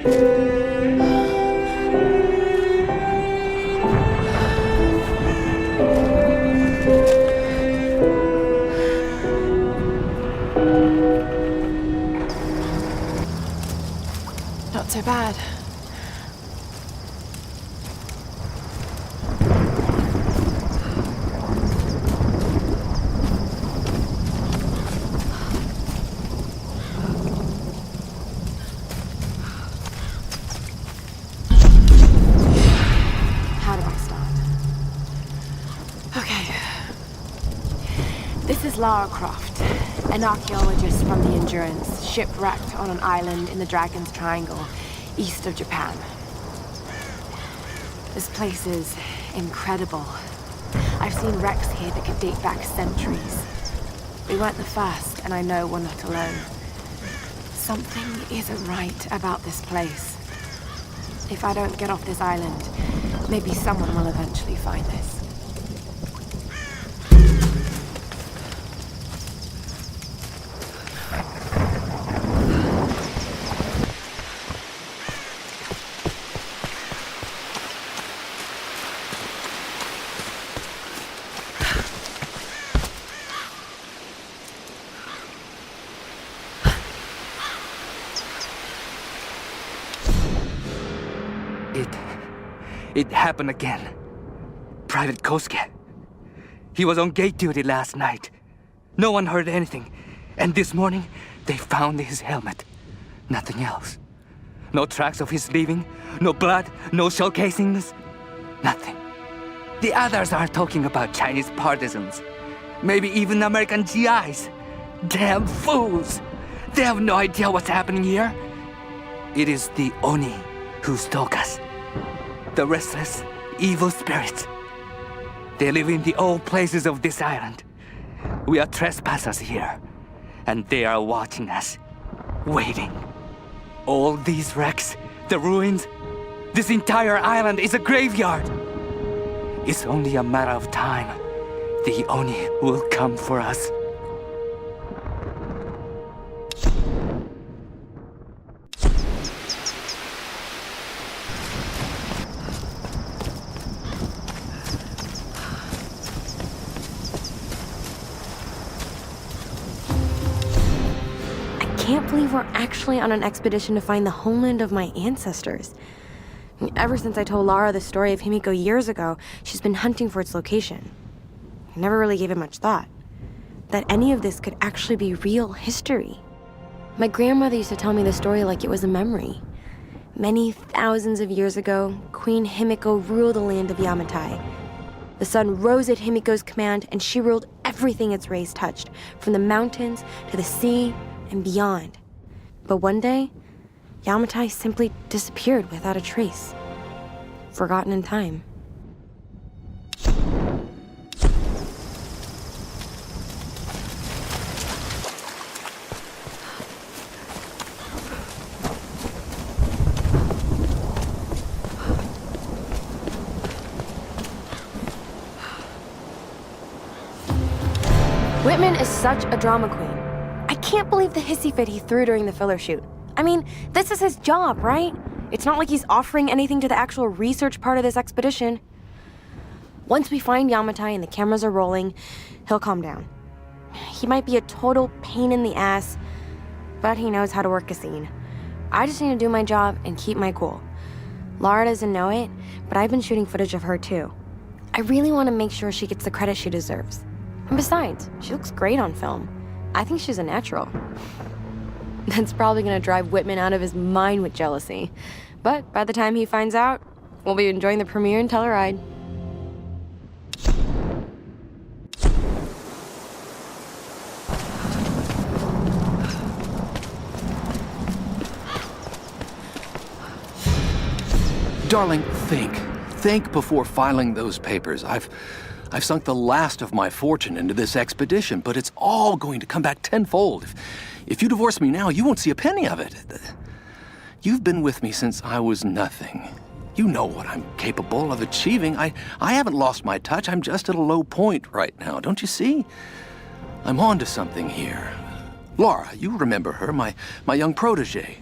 Not so bad. How do I start? Okay. This is Lara, an archaeologist from the Endurance, shipwrecked on an island in the Dragon's Triangle, east of Japan. This place is incredible. I've seen wrecks here that could date back centuries. We weren't the first, and I know we're not alone. Something isn't right about this place. If I don't get off this island, maybe someone will eventually find this. It happened again. Private Kosuke. He was on gate duty last night. No one heard anything. And this morning, they found his helmet. Nothing else. No tracks of his leaving, no blood, no shell casings. Nothing. The others are talking about Chinese partisans. Maybe even American GIs. Damn fools! They have no idea what's happening here. It is the Oni who stalk us. The restless, evil spirits. They live in the old places of this island. We are trespassers here, and they are watching us, waiting. All these wrecks, the ruins, this entire island is a graveyard. It's only a matter of time. The Oni will come for us. I can't believe we're actually on an expedition to find the homeland of my ancestors. Ever since I told Lara the story of Himiko years ago, she's been hunting for its location. I never really gave it much thought. That any of this could actually be real history. My grandmother used to tell me the story like it was a memory. Many thousands of years ago, Queen Himiko ruled the land of Yamatai. The sun rose at Himiko's command, and she ruled everything its rays touched, from the mountains to the sea and beyond. But one day, Yamatai simply disappeared without a trace. Forgotten in time. Whitman is such a drama queen. I can't believe the hissy fit he threw during the filler shoot. I mean, this is his job, right? It's not like he's offering anything to the actual research part of this expedition. Once we find Yamatai and the cameras are rolling, he'll calm down. He might be a total pain in the ass, but he knows how to work a scene. I just need to do my job and keep my cool. Lara doesn't know it, but I've been shooting footage of her too. I really want to make sure she gets the credit she deserves. And besides, she looks great on film. I think she's a natural. That's probably gonna drive Whitman out of his mind with jealousy. But by the time he finds out, we'll be enjoying the premiere in Telluride. Darling, think. Think before filing those papers. I've sunk the last of my fortune into this expedition, but it's all going to come back tenfold. If you divorce me now, you won't see a penny of it. You've been with me since I was nothing. You know what I'm capable of achieving. I haven't lost my touch. I'm just at a low point right now, don't you see? I'm on to something here. Lara, you remember her, my young protege.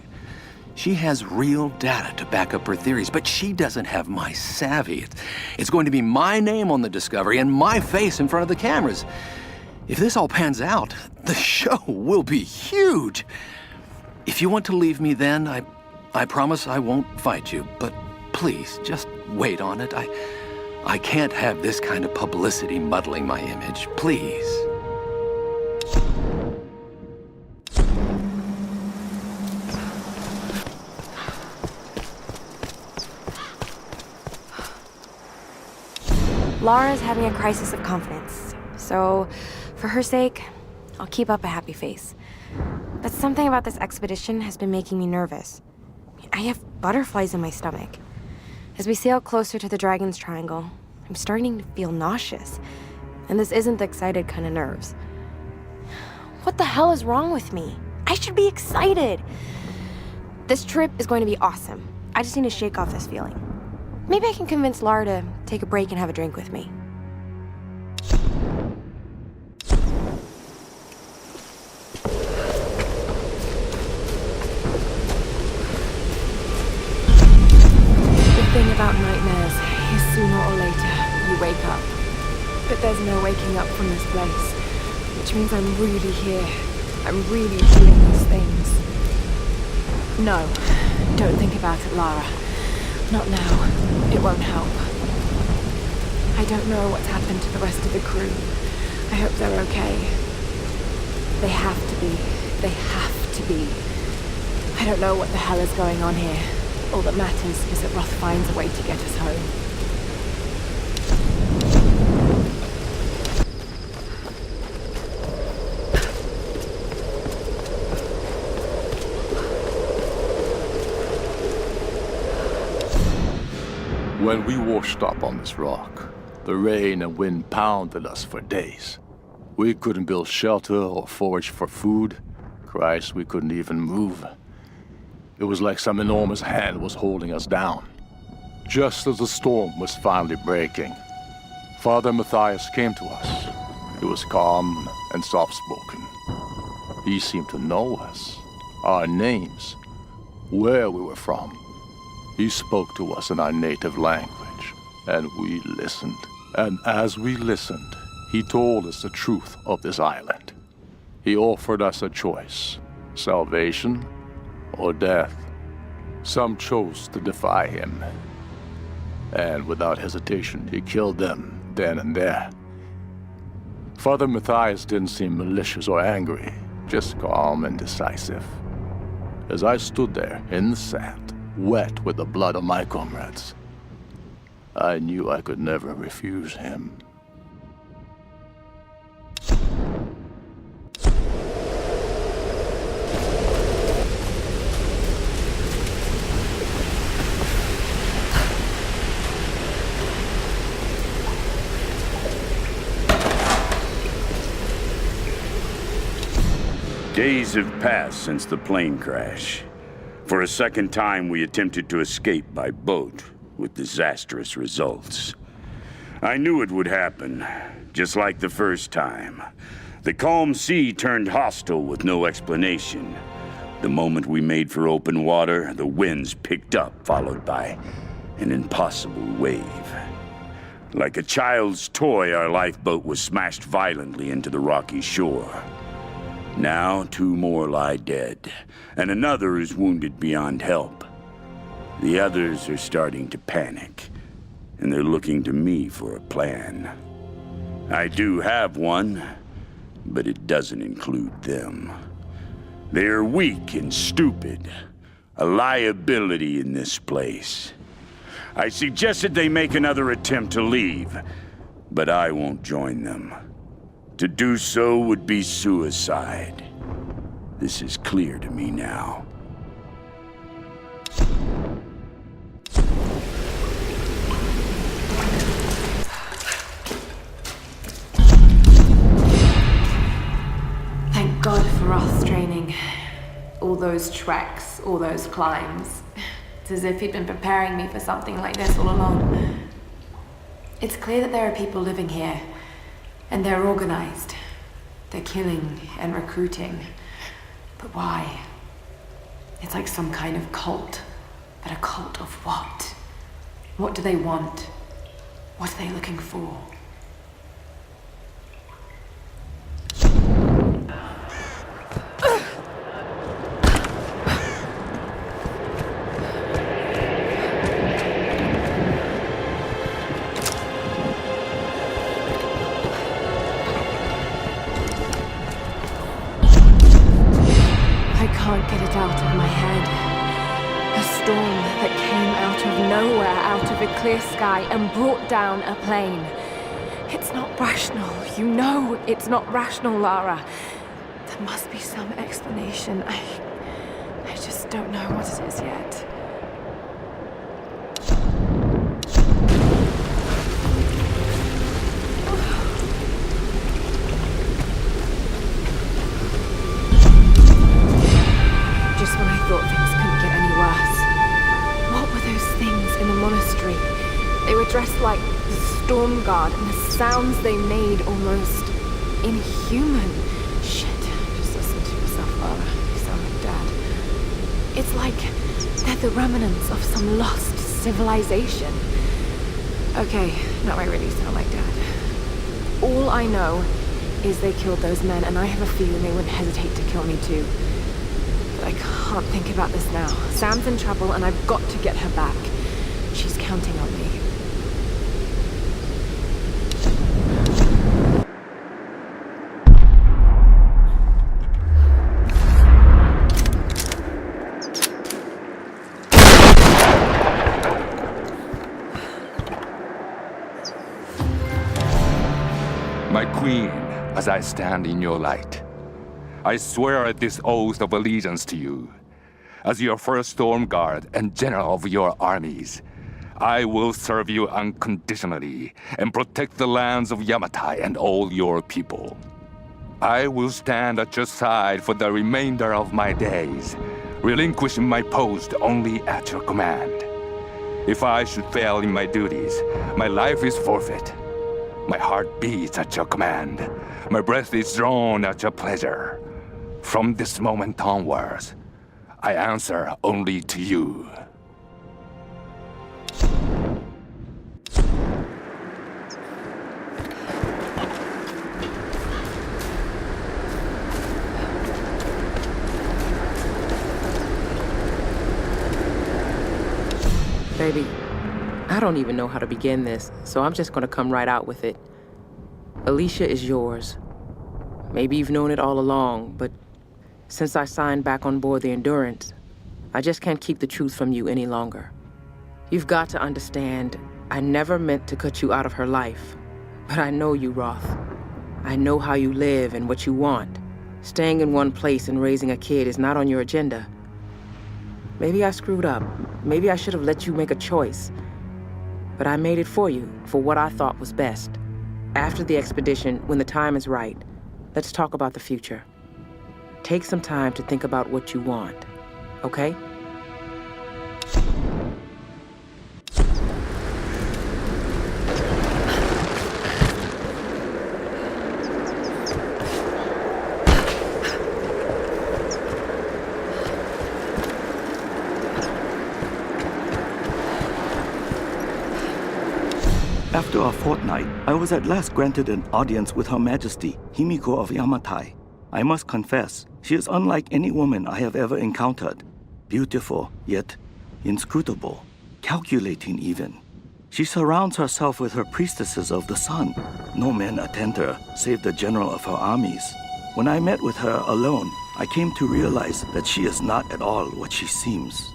She has real data to back up her theories, but she doesn't have my savvy. It's going to be my name on the discovery and my face in front of the cameras. If this all pans out, the show will be huge. If you want to leave me then, I promise I won't fight you, but please, just wait on it. I can't have this kind of publicity muddling my image. Please. Lara's having a crisis of confidence, so for her sake, I'll keep up a happy face. But something about this expedition has been making me nervous. I have butterflies in my stomach. As we sail closer to the Dragon's Triangle, I'm starting to feel nauseous. And this isn't the excited kind of nerves. What the hell is wrong with me? I should be excited! This trip is going to be awesome. I just need to shake off this feeling. Maybe I can convince Lara to take a break and have a drink with me. The thing about nightmares is sooner or later you wake up. But there's no waking up from this place, which means I'm really here. I'm really doing these things. No, don't think about it, Lara. Not now. It won't help. I don't know what's happened to the rest of the crew. I hope they're okay. They have to be. They have to be. I don't know what the hell is going on here. All that matters is that Roth finds a way to get us home. When we washed up on this rock, the rain and wind pounded us for days. We couldn't build shelter or forage for food. Christ, we couldn't even move. It was like some enormous hand was holding us down. Just as the storm was finally breaking, Father Matthias came to us. He was calm and soft-spoken. He seemed to know us, our names, where we were from. He spoke to us in our native language, and we listened. And as we listened, he told us the truth of this island. He offered us a choice, salvation or death. Some chose to defy him, and without hesitation, he killed them then and there. Father Matthias didn't seem malicious or angry, just calm and decisive. As I stood there in the sand, wet with the blood of my comrades, I knew I could never refuse him. Days have passed since the plane crash. For a second time, we attempted to escape by boat, with disastrous results. I knew it would happen, just like the first time. The calm sea turned hostile with no explanation. The moment we made for open water, the winds picked up, followed by an impossible wave. Like a child's toy, our lifeboat was smashed violently into the rocky shore. Now 2 more lie dead, and another is wounded beyond help. The others are starting to panic, and they're looking to me for a plan. I do have one, but it doesn't include them. They are weak and stupid, a liability in this place. I suggested they make another attempt to leave, but I won't join them. To do so would be suicide. This is clear to me now. Thank God for Roth's training. All those treks, all those climbs. It's as if he'd been preparing me for something like this all along. It's clear that there are people living here, and they're organized. They're killing and recruiting. But why? It's like some kind of cult. But a cult of what? What do they want? What are they looking for? I can't get it out of my head. A storm that came out of nowhere, out of a clear sky, and brought down a plane. It's not rational. You know it's not rational, Lara. There must be some explanation. I just don't know what it is yet. Just when I thought things couldn't get any worse. What were those things in the monastery? They were dressed like the Storm Guard, and the sounds they made almost inhuman. Shit, just listen to yourself, Lara. You sound like Dad. It's like they're the remnants of some lost civilization. Okay, now I really sound like Dad. All I know is they killed those men, and I have a feeling they wouldn't hesitate to kill me too. But I can't think about this now. Sam's in trouble, and I've got to get her back. She's counting on me. My queen, as I stand in your light, I swear at this oath of allegiance to you. As your first storm guard and general of your armies, I will serve you unconditionally and protect the lands of Yamatai and all your people. I will stand at your side for the remainder of my days, relinquishing my post only at your command. If I should fail in my duties, my life is forfeit. My heart beats at your command. My breath is drawn at your pleasure. From this moment onwards, I answer only to you. Baby, I don't even know how to begin this, so I'm just gonna come right out with it. Alicia is yours. Maybe you've known it all along, but since I signed back on board the Endurance, I just can't keep the truth from you any longer. You've got to understand, I never meant to cut you out of her life. But I know you, Roth. I know how you live and what you want. Staying in one place and raising a kid is not on your agenda. Maybe I screwed up. Maybe I should have let you make a choice. But I made it for you, for what I thought was best. After the expedition, when the time is right, let's talk about the future. Take some time to think about what you want, okay? After a fortnight, I was at last granted an audience with Her Majesty, Himiko of Yamatai. I must confess, she is unlike any woman I have ever encountered. Beautiful, yet inscrutable, calculating even. She surrounds herself with her priestesses of the sun. No men attend her, save the general of her armies. When I met with her alone, I came to realize that she is not at all what she seems.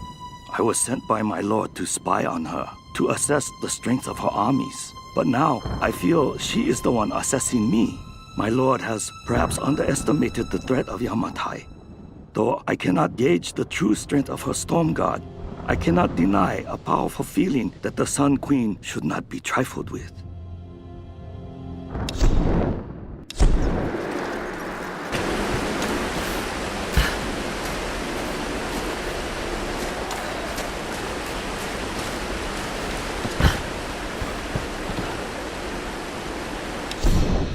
I was sent by my lord to spy on her, to assess the strength of her armies. But now, I feel she is the one assessing me. My lord has perhaps underestimated the threat of Yamatai. Though I cannot gauge the true strength of her storm guard, I cannot deny a powerful feeling that the Sun Queen should not be trifled with.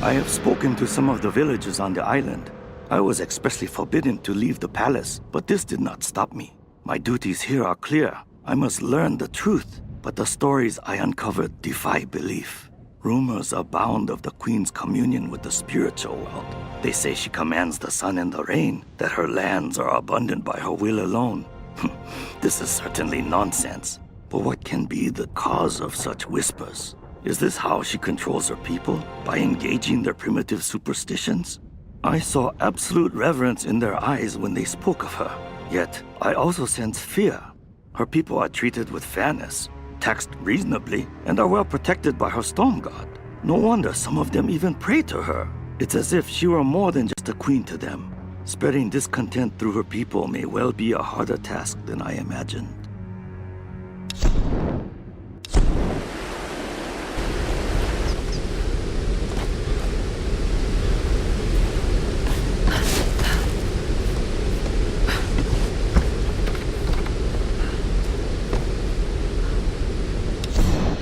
I have spoken to some of the villagers on the island. I was expressly forbidden to leave the palace, but this did not stop me. My duties here are clear. I must learn the truth, but the stories I uncovered defy belief. Rumors abound of the Queen's communion with the spiritual world. They say she commands the sun and the rain, that her lands are abundant by her will alone. This is certainly nonsense. But what can be the cause of such whispers? Is this how she controls her people? By engaging their primitive superstitions? I saw absolute reverence in their eyes when they spoke of her. Yet, I also sense fear. Her people are treated with fairness, taxed reasonably, and are well protected by her storm god. No wonder some of them even pray to her. It's as if she were more than just a queen to them. Spreading discontent through her people may well be a harder task than I imagined.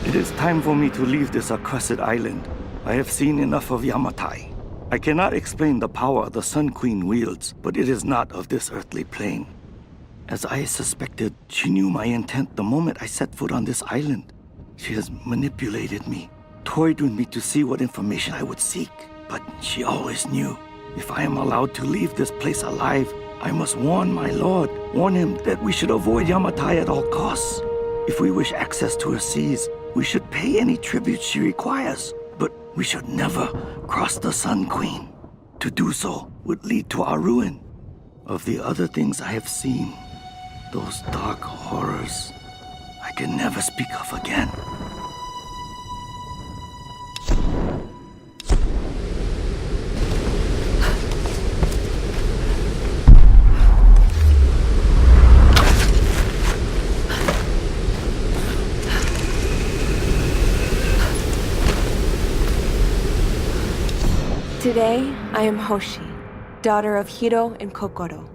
It is time for me to leave this accursed island. I have seen enough of Yamatai. I cannot explain the power the Sun Queen wields, but it is not of this earthly plane. As I suspected, she knew my intent the moment I set foot on this island. She has manipulated me, toyed with me to see what information I would seek. But she always knew. If I am allowed to leave this place alive, I must warn my lord, warn him that we should avoid Yamatai at all costs. If we wish access to her seas, we should pay any tribute she requires, but we should never cross the Sun Queen. To do so would lead to our ruin. Of the other things I have seen, those dark horrors, I can never speak of again. Today, I am Hoshi, daughter of Hiro and Kokoro.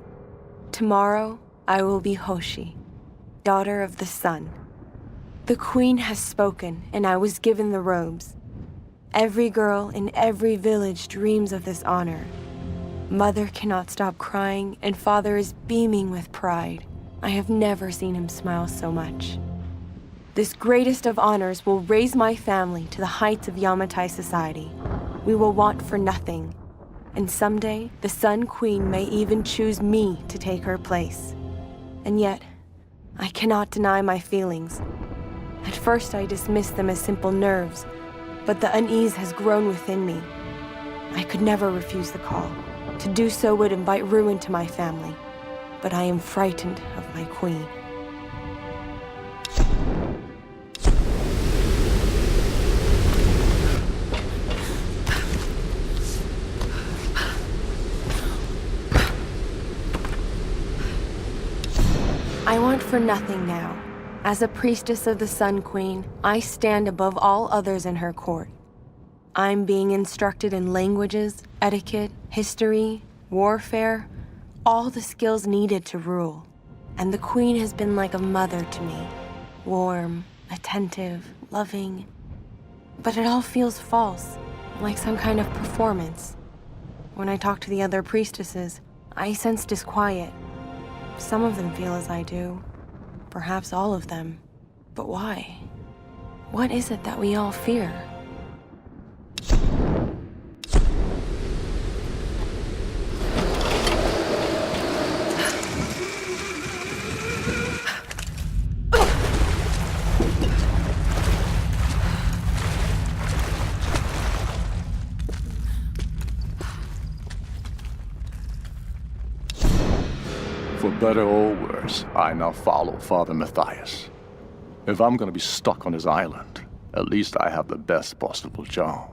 Tomorrow, I will be Hoshi, daughter of the sun. The queen has spoken, and I was given the robes. Every girl in every village dreams of this honor. Mother cannot stop crying, and father is beaming with pride. I have never seen him smile so much. This greatest of honors will raise my family to the heights of Yamatai society. We will want for nothing. And someday, the Sun Queen may even choose me to take her place. And yet, I cannot deny my feelings. At first, I dismissed them as simple nerves, but the unease has grown within me. I could never refuse the call. To do so would invite ruin to my family. But I am frightened of my queen. I want for nothing now. As a priestess of the Sun Queen, I stand above all others in her court. I'm being instructed in languages, etiquette, history, warfare, all the skills needed to rule. And the Queen has been like a mother to me. Warm, attentive, loving. But it all feels false, like some kind of performance. When I talk to the other priestesses, I sense disquiet. Some of them feel as I do. Perhaps all of them. But why? What is it that we all fear? For better or worse, I now follow Father Matthias. If I'm gonna be stuck on his island, at least I have the best possible job.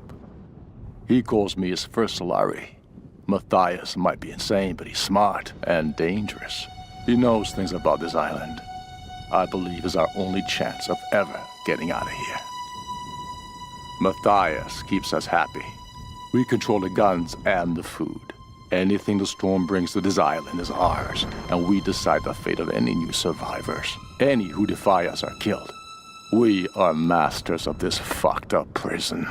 He calls me his first Solari. Matthias might be insane, but he's smart and dangerous. He knows things about this island. I believe is our only chance of ever getting out of here. Matthias keeps us happy. We control the guns and the food. Anything the storm brings to this island is ours, and we decide the fate of any new survivors. Any who defy us are killed. We are masters of this fucked up prison.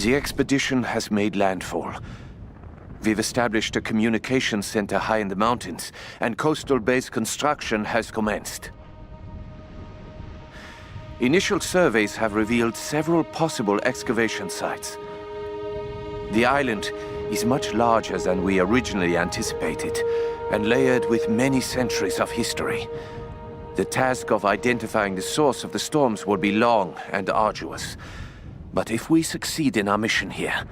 The expedition has made landfall. We've established a communication center high in the mountains, and coastal base construction has commenced. Initial surveys have revealed several possible excavation sites. The island is much larger than we originally anticipated, and layered with many centuries of history. The task of identifying the source of the storms will be long and arduous. But if we succeed in our mission here,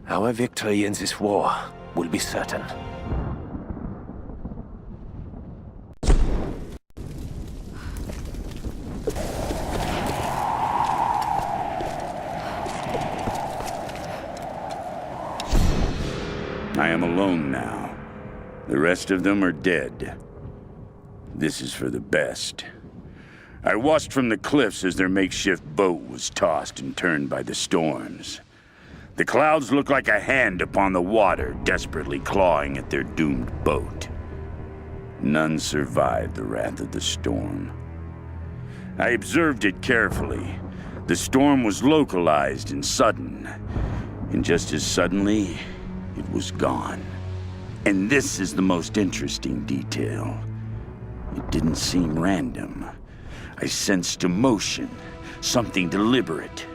our victory in this war will be certain. I am alone now. The rest of them are dead. This is for the best. I watched from the cliffs as their makeshift boat was tossed and turned by the storms. The clouds looked like a hand upon the water, desperately clawing at their doomed boat. None survived the wrath of the storm. I observed it carefully. The storm was localized and sudden, and just as suddenly, it was gone. And this is the most interesting detail. It didn't seem random. I sensed emotion, something deliberate.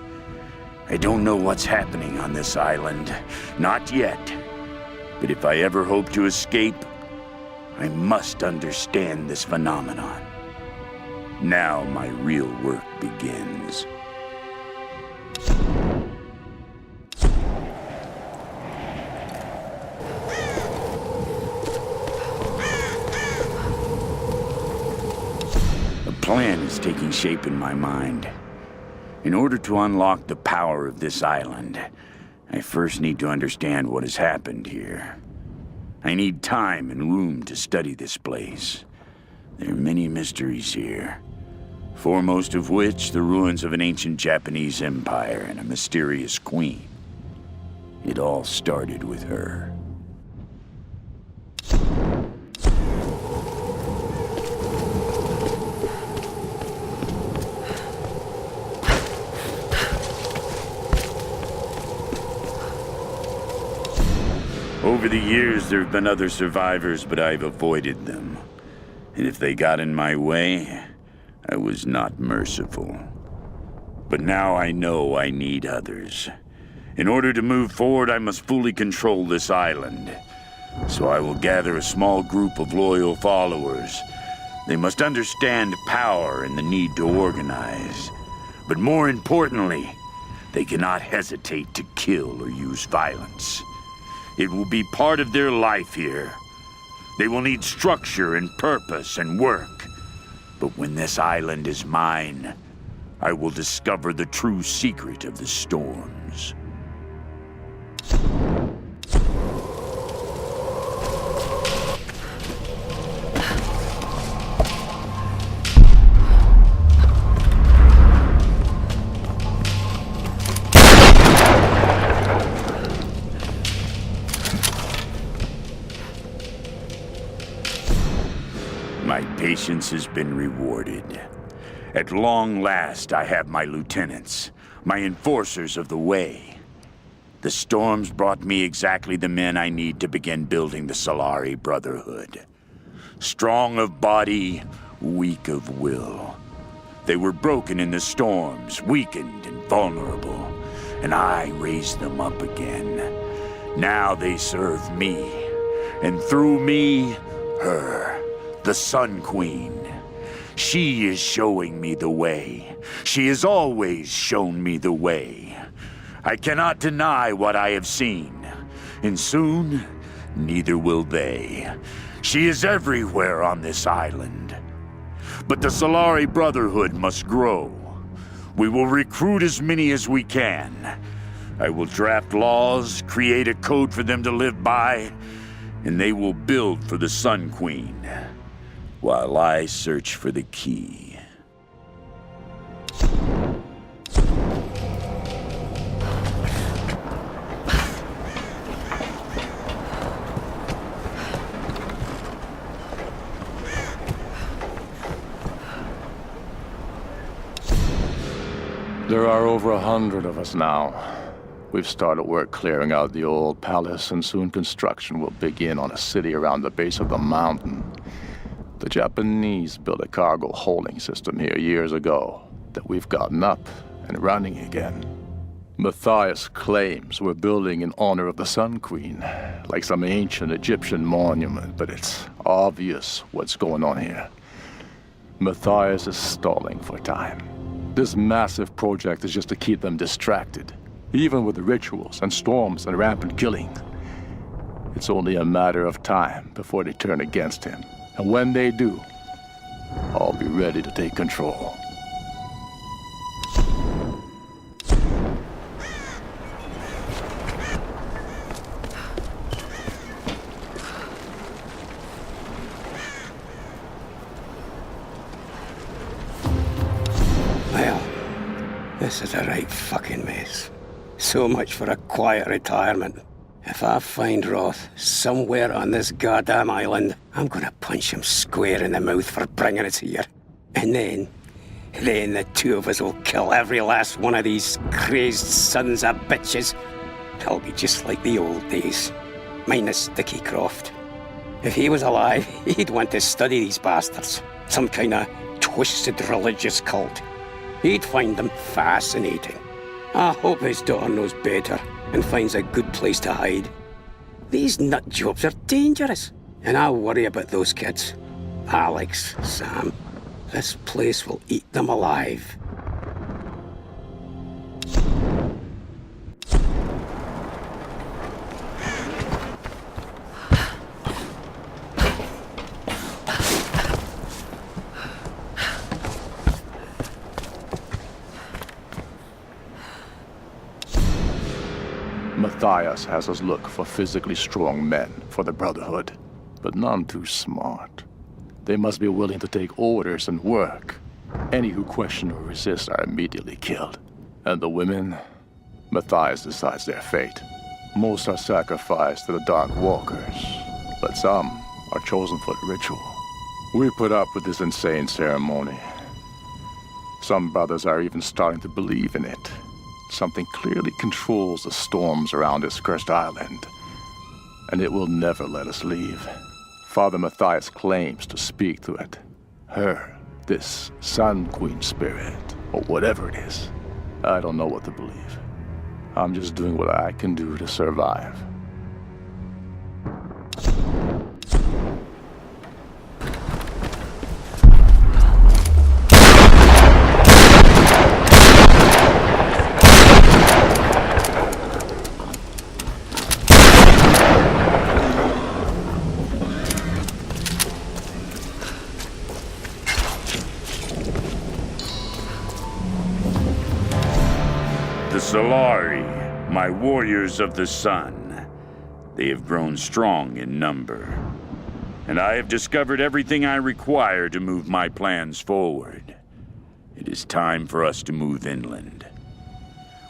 I don't know what's happening on this island, not yet. But if I ever hope to escape, I must understand this phenomenon. Now my real work begins. A plan is taking shape in my mind. In order to unlock the power of this island, I first need to understand what has happened here. I need time and room to study this place. There are many mysteries here, foremost of which the ruins of an ancient Japanese empire and a mysterious queen. It all started with her. Over the years, there have been other survivors, but I've avoided them. And if they got in my way, I was not merciful. But now I know I need others. In order to move forward, I must fully control this island. So I will gather a small group of loyal followers. They must understand power and the need to organize. But more importantly, they cannot hesitate to kill or use violence. It will be part of their life here. They will need structure and purpose and work. But when this island is mine, I will discover the true secret of the storms. My patience has been rewarded. At long last, I have my lieutenants, my enforcers of the way. The storms brought me exactly the men I need to begin building the Solari Brotherhood. Strong of body, weak of will. They were broken in the storms, weakened and vulnerable, and I raised them up again. Now they serve me, and through me, her. The Sun Queen. She is showing me the way. She has always shown me the way. I cannot deny what I have seen, and soon, neither will they. She is everywhere on this island. But the Solari Brotherhood must grow. We will recruit as many as we can. I will draft laws, create a code for them to live by, and they will build for the Sun Queen. While I search for the key. There are over 100 of us now. We've started work clearing out the old palace, and soon construction will begin on a city around the base of the mountain. The Japanese built a cargo holding system here years ago that we've gotten up and running again. Matthias claims we're building in honor of the Sun Queen, like some ancient Egyptian monument, but it's obvious what's going on here. Matthias is stalling for time. This massive project is just to keep them distracted, even with the rituals and storms and rampant killing. It's only a matter of time before they turn against him. And when they do, I'll be ready to take control. Well, this is a right fucking mess. So much for a quiet retirement. If I find Roth somewhere on this goddamn island, I'm gonna punch him square in the mouth for bringing us here. And then the two of us will kill every last one of these crazed sons of bitches. It'll be just like the old days, minus Sticky Croft. If he was alive, he'd want to study these bastards. Some kind of twisted religious cult. He'd find them fascinating. I hope his daughter knows better and finds a good place to hide. These nut jobs are dangerous, and I worry about those kids. Alex, Sam, this place will eat them alive. Matthias has us look for physically strong men for the Brotherhood, but none too smart. They must be willing to take orders and work. Any who question or resist are immediately killed. And the women? Matthias decides their fate. Most are sacrificed to the Dark Walkers, but some are chosen for the ritual. We put up with this insane ceremony. Some brothers are even starting to believe in it. Something clearly controls the storms around this cursed island, and it will never let us leave. Father Matthias claims to speak to it. Her, this Sun Queen spirit, or whatever it is. I don't know what to believe. I'm just doing what I can do to survive. Solari, my warriors of the sun. They have grown strong in number, and I have discovered everything I require to move my plans forward. It is time for us to move inland.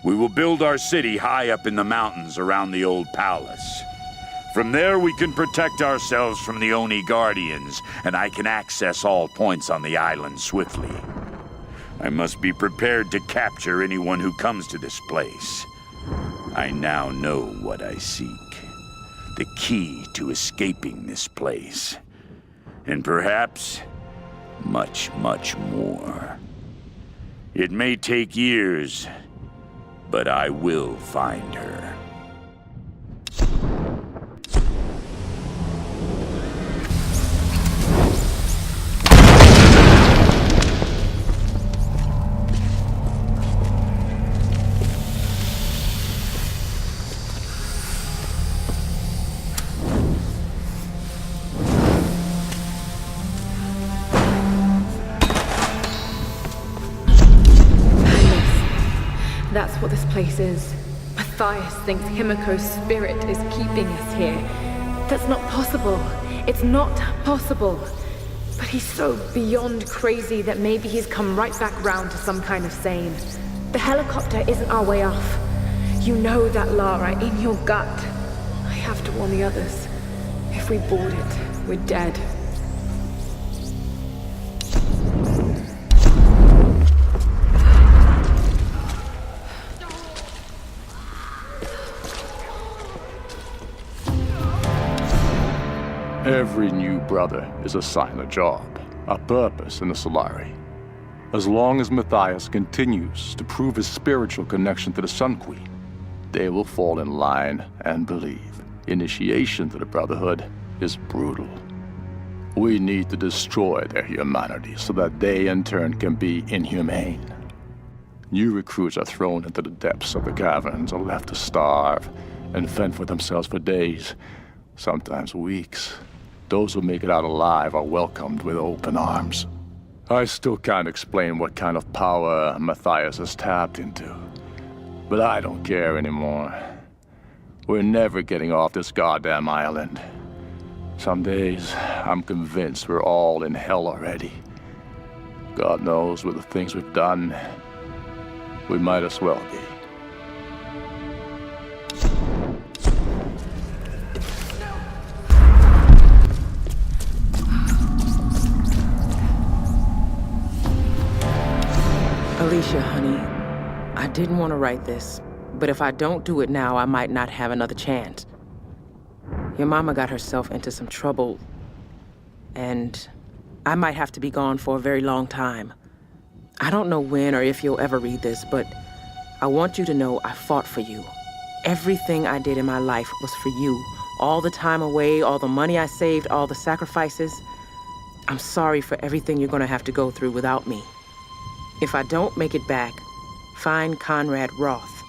We will build our city high up in the mountains around the old palace. From there we can protect ourselves from the Oni Guardians, and I can access all points on the island swiftly. I must be prepared to capture anyone who comes to this place. I now know what I seek. The key to escaping this place. And perhaps much, much more. It may take years, but I will find her. That's what this place is. Matthias thinks Himiko's spirit is keeping us here. That's not possible. It's not possible. But he's so beyond crazy that maybe he's come right back round to some kind of sane. The helicopter isn't our way off. You know that, Lara, in your gut. I have to warn the others. If we board it, we're dead. Every new brother is assigned a job, a purpose in the Solari. As long as Matthias continues to prove his spiritual connection to the Sun Queen, they will fall in line and believe. Initiation to the Brotherhood is brutal. We need to destroy their humanity so that they in turn can be inhumane. New recruits are thrown into the depths of the caverns or left to starve and fend for themselves for days, sometimes weeks. Those who make it out alive are welcomed with open arms. I still can't explain what kind of power Matthias has tapped into, but I don't care anymore. We're never getting off this goddamn island. Some days, I'm convinced we're all in hell already. God knows with the things we've done, we might as well be. Alicia, honey, I didn't want to write this, but if I don't do it now, I might not have another chance. Your mama got herself into some trouble, and I might have to be gone for a very long time. I don't know when or if you'll ever read this, but I want you to know I fought for you. Everything I did in my life was for you. All the time away, all the money I saved, all the sacrifices. I'm sorry for everything you're gonna have to go through without me. If I don't make it back, find Conrad Roth.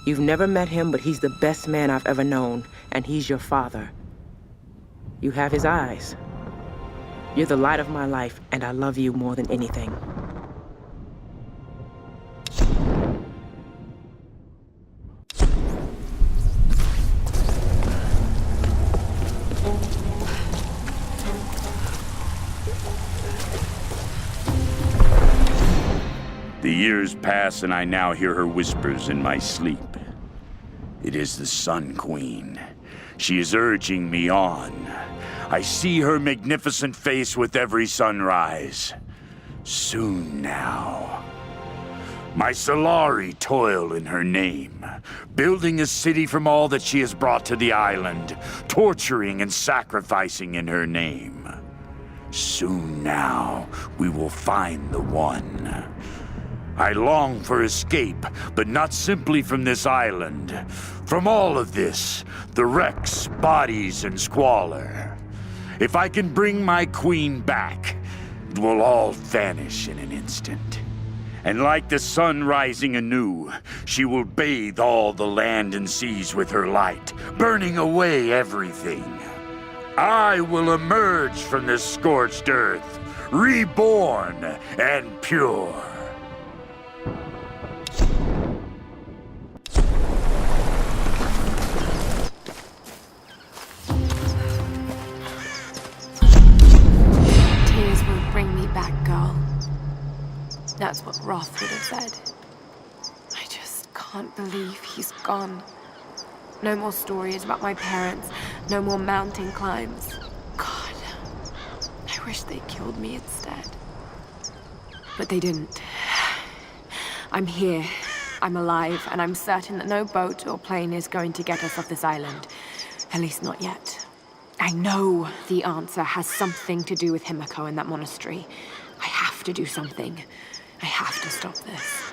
You've never met him, but he's the best man I've ever known, and he's your father. You have his eyes. You're the light of my life, and I love you more than anything. The years pass and I now hear her whispers in my sleep. It is the Sun Queen. She is urging me on. I see her magnificent face with every sunrise. Soon now. My Solari toil in her name, building a city from all that she has brought to the island, torturing and sacrificing in her name. Soon now, we will find the one. I long for escape, but not simply from this island. From all of this, the wrecks, bodies, and squalor. If I can bring my queen back, it will all vanish in an instant. And like the sun rising anew, she will bathe all the land and seas with her light, burning away everything. I will emerge from this scorched earth, reborn and pure. Bring me back, girl. That's what Roth would have said. I just can't believe he's gone. No more stories about my parents. No more mountain climbs. God, I wish they killed me instead. But they didn't. I'm here. I'm alive, and I'm certain that no boat or plane is going to get us off this island. At least not yet. I know the answer has something to do with Himiko and that monastery. I have to do something. I have to stop this.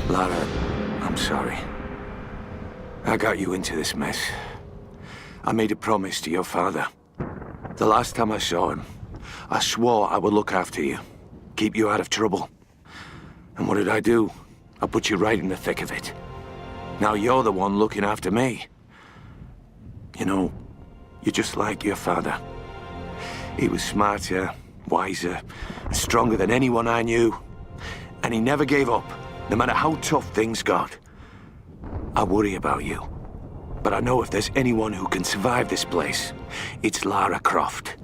Lara, I'm sorry. I got you into this mess. I made a promise to your father. The last time I saw him, I swore I would look after you, keep you out of trouble. And what did I do? I put you right in the thick of it. Now you're the one looking after me. You know, you're just like your father. He was smarter, wiser, stronger than anyone I knew. And he never gave up, no matter how tough things got. I worry about you. But I know if there's anyone who can survive this place, it's Lara Croft.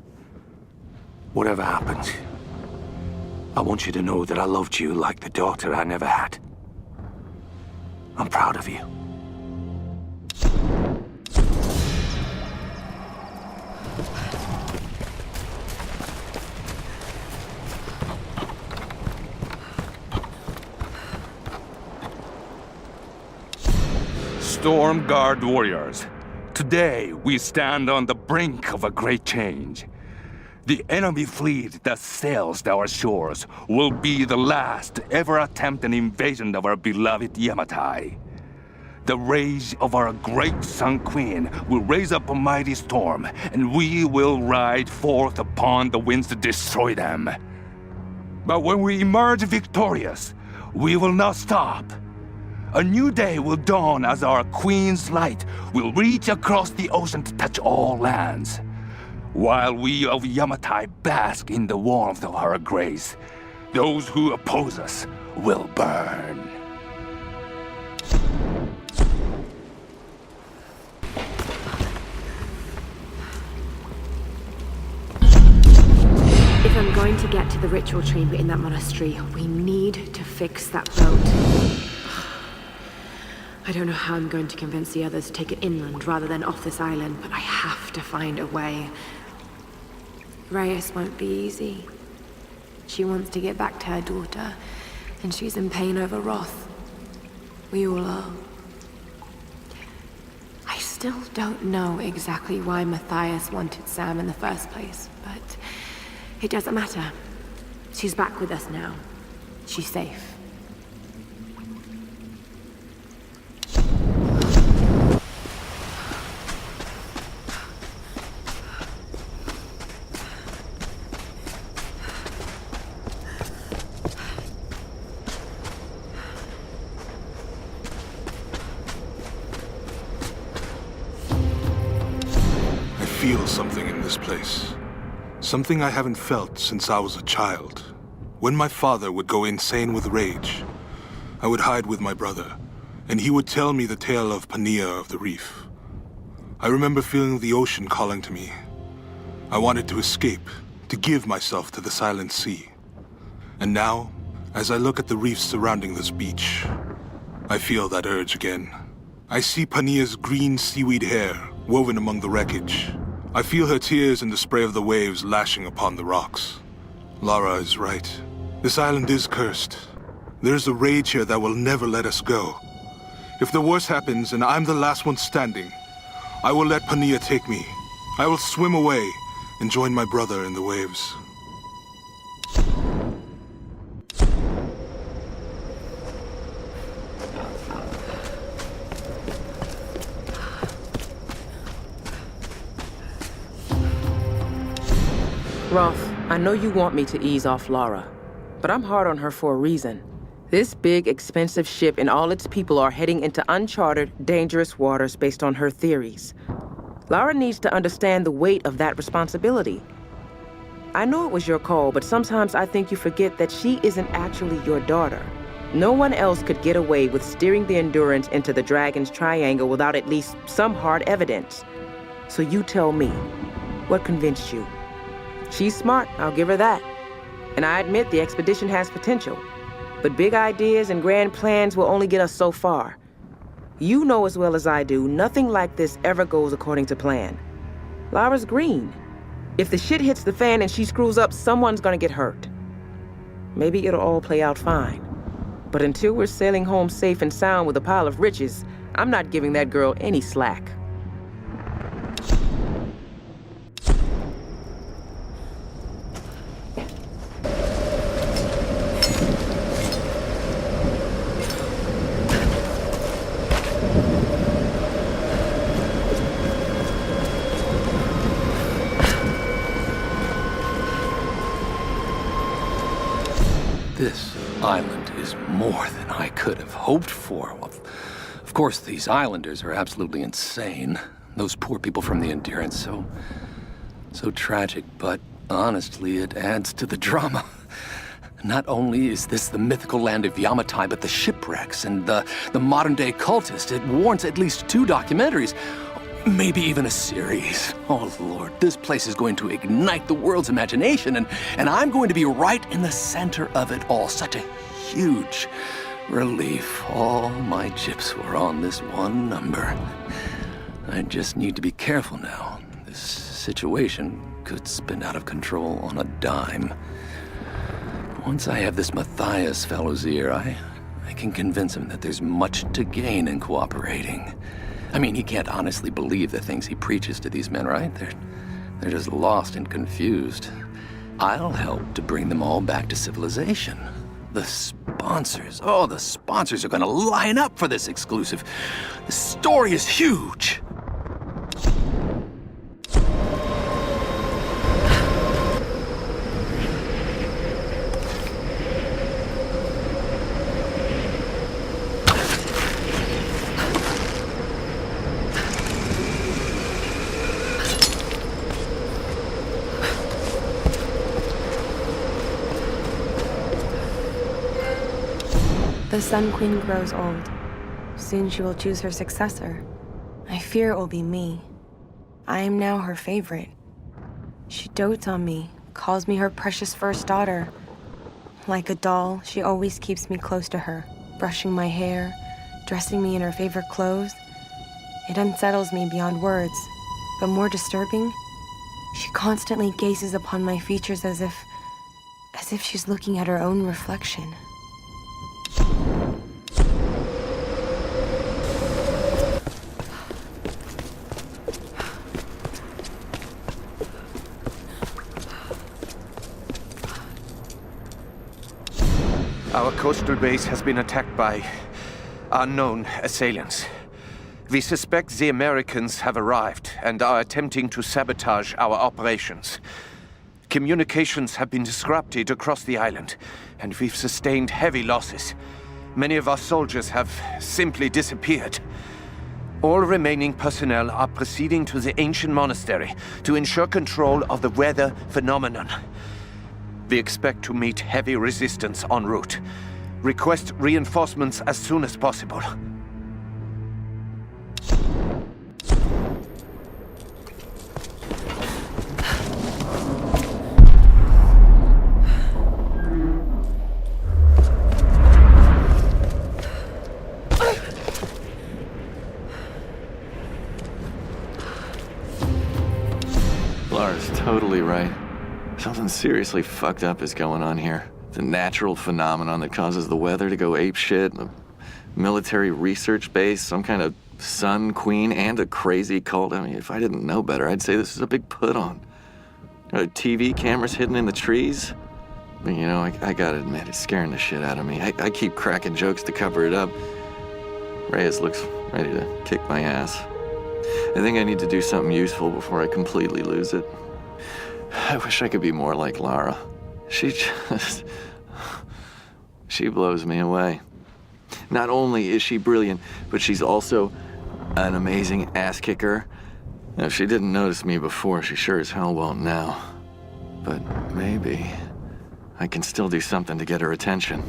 Whatever happens, I want you to know that I loved you like the daughter I never had. I'm proud of you. Storm Guard warriors, today we stand on the brink of a great change. The enemy fleet that sails our shores will be the last to ever attempt an invasion of our beloved Yamatai. The rage of our great Sun Queen will raise up a mighty storm, and we will ride forth upon the winds to destroy them. But when we emerge victorious, we will not stop. A new day will dawn as our Queen's light will reach across the ocean to touch all lands. While we of Yamatai bask in the warmth of her grace, those who oppose us will burn. If I'm going to get to the ritual chamber in that monastery, we need to fix that boat. I don't know how I'm going to convince the others to take it inland rather than off this island, but I have to find a way. Reyes won't be easy. She wants to get back to her daughter, and she's in pain over Roth. We all are. I still don't know exactly why Matthias wanted Sam in the first place, but it doesn't matter. She's back with us now. She's safe. I feel something in this place. Something I haven't felt since I was a child. When my father would go insane with rage, I would hide with my brother, and he would tell me the tale of Pania of the reef. I remember feeling the ocean calling to me. I wanted to escape, to give myself to the silent sea. And now, as I look at the reefs surrounding this beach, I feel that urge again. I see Pania's green seaweed hair woven among the wreckage. I feel her tears in the spray of the waves lashing upon the rocks. Lara is right. This island is cursed. There's a rage here that will never let us go. If the worst happens and I'm the last one standing, I will let Pania take me. I will swim away and join my brother in the waves. Roth, I know you want me to ease off Lara, but I'm hard on her for a reason. This big, expensive ship and all its people are heading into uncharted, dangerous waters based on her theories. Lara needs to understand the weight of that responsibility. I know it was your call, but sometimes I think you forget that she isn't actually your daughter. No one else could get away with steering the Endurance into the Dragon's Triangle without at least some hard evidence. So you tell me, what convinced you? She's smart, I'll give her that. And I admit the expedition has potential. But big ideas and grand plans will only get us so far. You know as well as I do, nothing like this ever goes according to plan. Lara's green. If the shit hits the fan and she screws up, someone's gonna get hurt. Maybe it'll all play out fine. But until we're sailing home safe and sound with a pile of riches, I'm not giving that girl any slack. This island is more than I could have hoped for. Of course, these islanders are absolutely insane. Those poor people from the Endurance, so tragic, but honestly, it adds to the drama. Not only is this the mythical land of Yamatai, but the shipwrecks and the modern-day cultists. It warrants at least 2 documentaries, maybe even a series. Oh, Lord, this place is going to ignite the world's imagination, and I'm going to be right in the center of it all. Such a huge relief. All my chips were on this one number. I just need to be careful now. This situation could spin out of control on a dime. Once I have this Matthias fellow's ear, I I can convince him that there's much to gain in cooperating. I mean, he can't honestly believe the things he preaches to these men, right? They're just lost and confused. I'll help to bring them all back to civilization. The sponsors, the sponsors are gonna line up for this exclusive. The story is huge. The Sun Queen grows old. Soon she will choose her successor. I fear it will be me. I am now her favorite. She dotes on me, calls me her precious first daughter. Like a doll, she always keeps me close to her, brushing my hair, dressing me in her favorite clothes. It unsettles me beyond words, but more disturbing, she constantly gazes upon my features as if she's looking at her own reflection. Our coastal base has been attacked by unknown assailants. We suspect the Americans have arrived and are attempting to sabotage our operations. Communications have been disrupted across the island, and we've sustained heavy losses. Many of our soldiers have simply disappeared. All remaining personnel are proceeding to the ancient monastery to ensure control of the weather phenomenon. We expect to meet heavy resistance en route. Request reinforcements as soon as possible. Lara's totally right. Something seriously fucked up is going on here. It's a natural phenomenon that causes the weather to go apeshit, a military research base, some kind of sun queen, and a crazy cult. I mean, if I didn't know better, I'd say this is a big put-on. TV cameras hidden in the trees. I mean, you know, I gotta admit, it's scaring the shit out of me. I keep cracking jokes to cover it up. Reyes looks ready to kick my ass. I think I need to do something useful before I completely lose it. I wish I could be more like Lara. She blows me away. Not only is she brilliant, but she's also an amazing ass kicker. If she didn't notice me before, she sure as hell won't now. But maybe I can still do something to get her attention.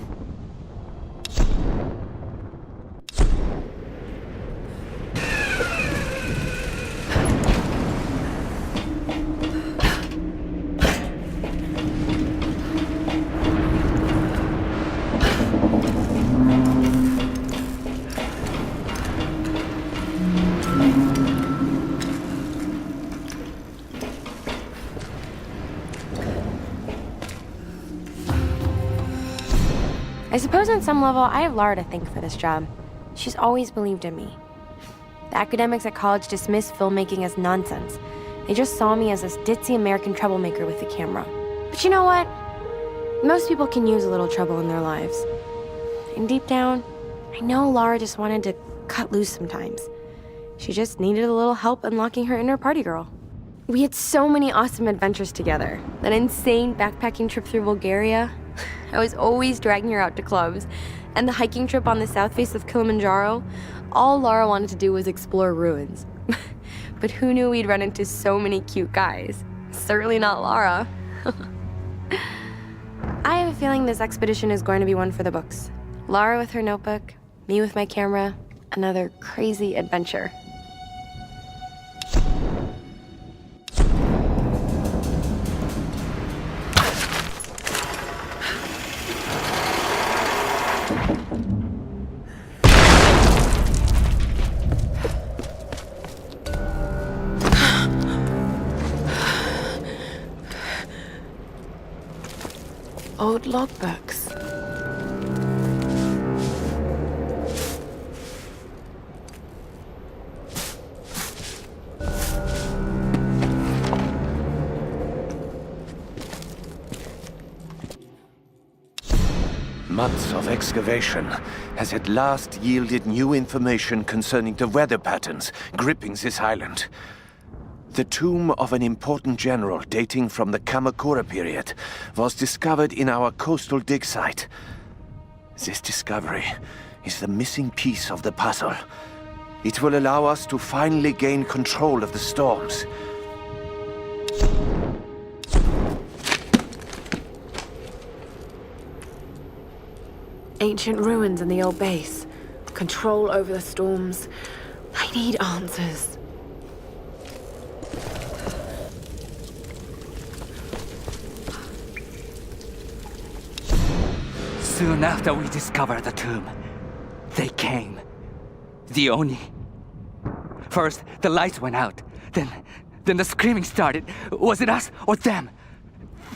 I suppose on some level, I have Lara to thank for this job. She's always believed in me. The academics at college dismissed filmmaking as nonsense. They just saw me as this ditzy American troublemaker with the camera. But you know what? Most people can use a little trouble in their lives. And deep down, I know Lara just wanted to cut loose sometimes. She just needed a little help unlocking her inner party girl. We had so many awesome adventures together. That insane backpacking trip through Bulgaria. I was always dragging her out to clubs. And the hiking trip on the south face of Kilimanjaro, all Lara wanted to do was explore ruins. But who knew we'd run into so many cute guys? Certainly not Lara. I have a feeling this expedition is going to be one for the books. Lara with her notebook, me with my camera, another crazy adventure. Old logbooks. Months of excavation has at last yielded new information concerning the weather patterns gripping this island. The tomb of an important general dating from the Kamakura period was discovered in our coastal dig site. This discovery is the missing piece of the puzzle. It will allow us to finally gain control of the storms. Ancient ruins in the old base. Control over the storms. I need answers. Soon after we discovered the tomb, they came. The Oni. First, the lights went out. Then the screaming started. Was it us or them?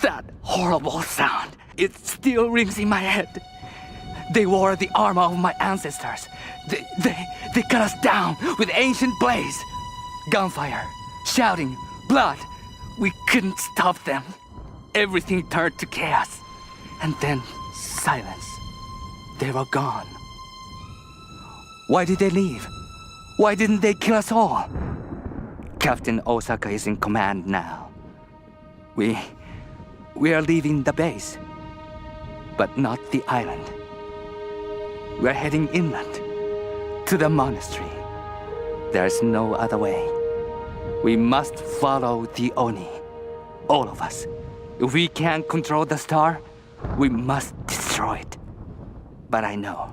That horrible sound. It still rings in my head. They wore the armor of my ancestors. They cut us down with ancient blades. Gunfire, shouting, blood. We couldn't stop them. Everything turned to chaos. And then silence. They were gone. Why did they leave? Why didn't they kill us all? Captain Osaka is in command now. We are leaving the base, but not the island. We're heading inland, to the monastery. There's no other way. We must follow the Oni. All of us. If we can't control the star, we must destroy it. But I know.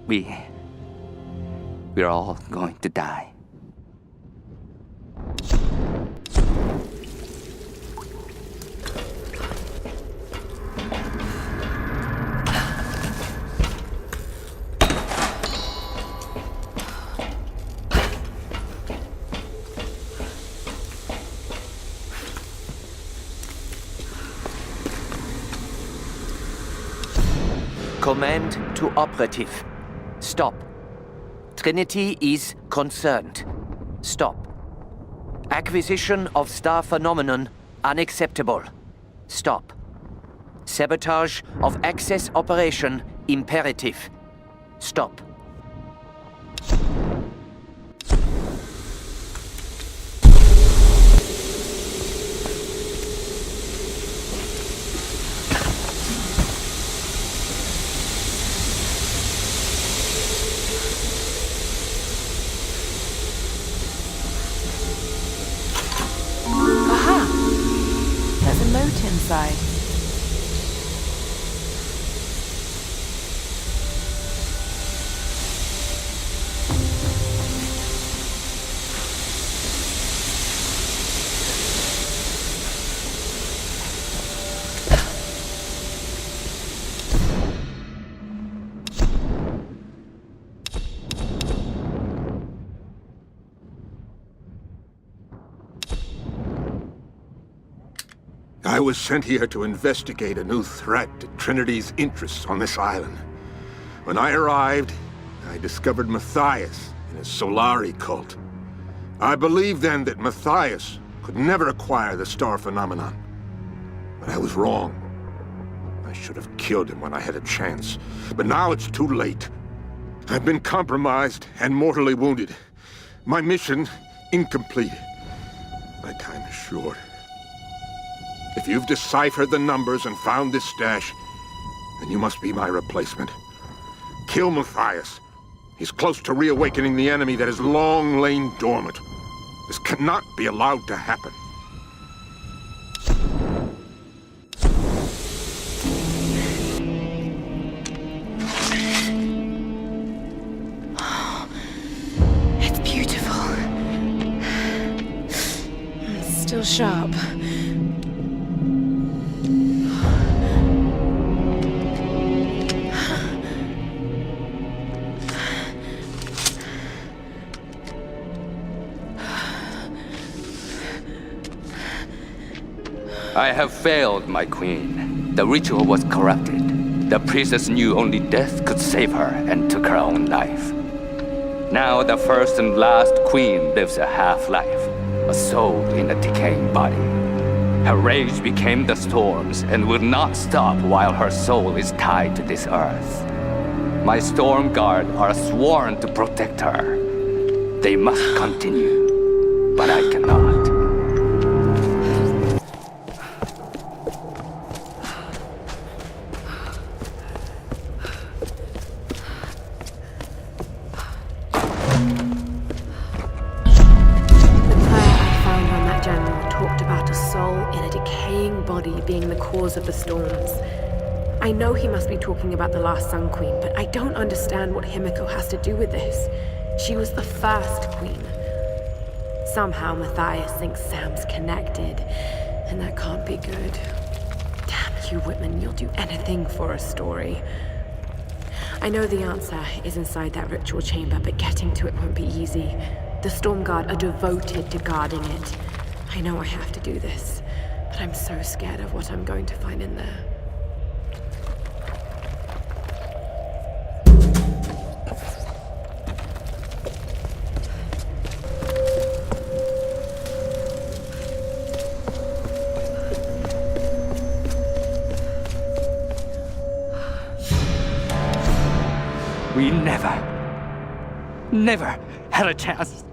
We're all going to die. Command to operative. Stop. Trinity is concerned. Stop. Acquisition of star phenomenon unacceptable. Stop. Sabotage of access operation imperative. Stop. Inside. I was sent here to investigate a new threat to Trinity's interests on this island. When I arrived, I discovered Matthias and his Solari cult. I believed then that Matthias could never acquire the star phenomenon. But I was wrong. I should have killed him when I had a chance. But now it's too late. I've been compromised and mortally wounded. My mission incomplete. My time is short. If you've deciphered the numbers and found this stash, then you must be my replacement. Kill Matthias. He's close to reawakening the enemy that has long lain dormant. This cannot be allowed to happen. It's beautiful. It's still sharp. I have failed, my queen. The ritual was corrupted. The priestess knew only death could save her and took her own life. Now the first and last queen lives a half-life, a soul in a decaying body. Her rage became the storms and will not stop while her soul is tied to this earth. My storm guard are sworn to protect her. They must continue, but I cannot. Being the cause of the storms. I know he must be talking about the last Sun Queen, but I don't understand what Himiko has to do with this. She was the first queen. Somehow Matthias thinks Sam's connected, and that can't be good. Damn you, Whitman, you'll do anything for a story. I know the answer is inside that ritual chamber, but getting to it won't be easy. The Storm Guard are devoted to guarding it. I know I have to do this. But I'm so scared of what I'm going to find in there. We never had a chance.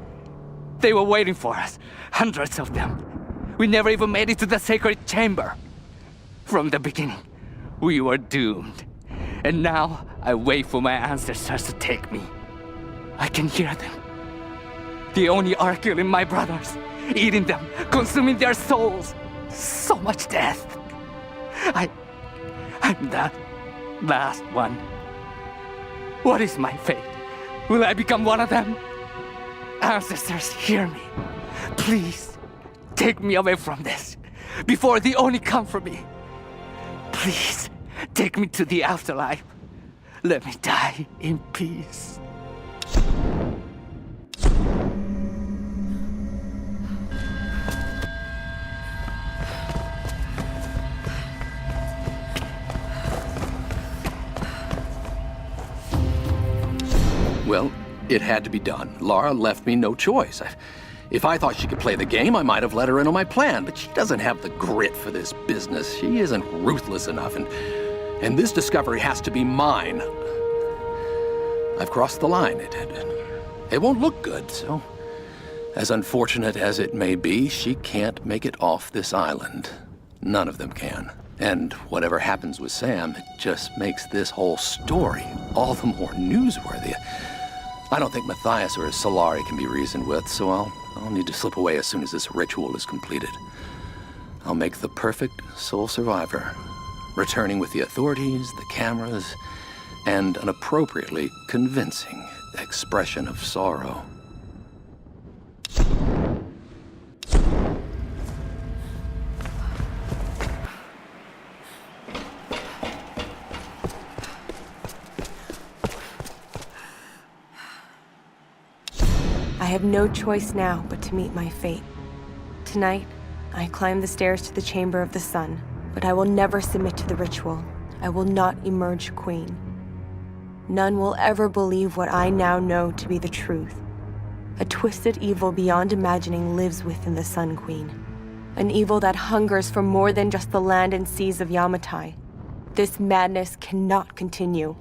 They were waiting for us, hundreds of them. We never even made it to the sacred chamber. From the beginning, we were doomed. And now, I wait for my ancestors to take me. I can hear them. They only are killing my brothers, eating them, consuming their souls. So much death. I'm the last one. What is my fate? Will I become one of them? Ancestors, hear me. Please. Take me away from this, before they only come for me. Please, take me to the afterlife. Let me die in peace. Well, it had to be done. Lara left me no choice. If I thought she could play the game, I might have let her in on my plan, but she doesn't have the grit for this business. She isn't ruthless enough, and this discovery has to be mine. I've crossed the line. It won't look good, so as unfortunate as it may be, she can't make it off this island. None of them can. And whatever happens with Sam, it just makes this whole story all the more newsworthy. I don't think Matthias or his Solari can be reasoned with, so I'll need to slip away as soon as this ritual is completed. I'll make the perfect sole survivor, returning with the authorities, the cameras, and an appropriately convincing expression of sorrow. I have no choice now but to meet my fate. Tonight, I climb the stairs to the Chamber of the Sun, but I will never submit to the ritual. I will not emerge queen. None will ever believe what I now know to be the truth. A twisted evil beyond imagining lives within the Sun Queen. An evil that hungers for more than just the land and seas of Yamatai. This madness cannot continue.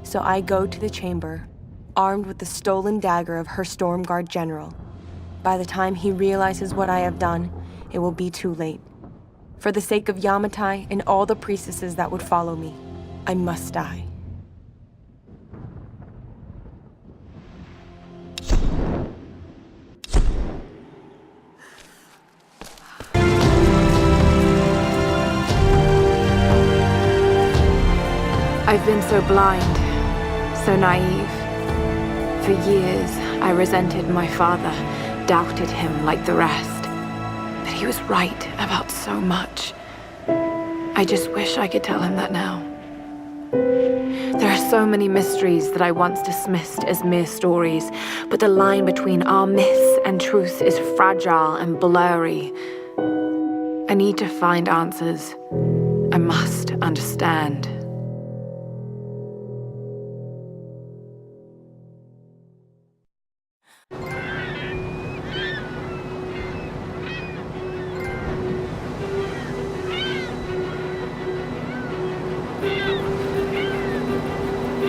So I go to the chamber, armed with the stolen dagger of her Storm Guard general. By the time he realizes what I have done, it will be too late. For the sake of Yamatai and all the priestesses that would follow me, I must die. I've been so blind, so naive. For years, I resented my father, doubted him like the rest. But he was right about so much. I just wish I could tell him that now. There are so many mysteries that I once dismissed as mere stories, but the line between our myths and truth is fragile and blurry. I need to find answers. I must understand.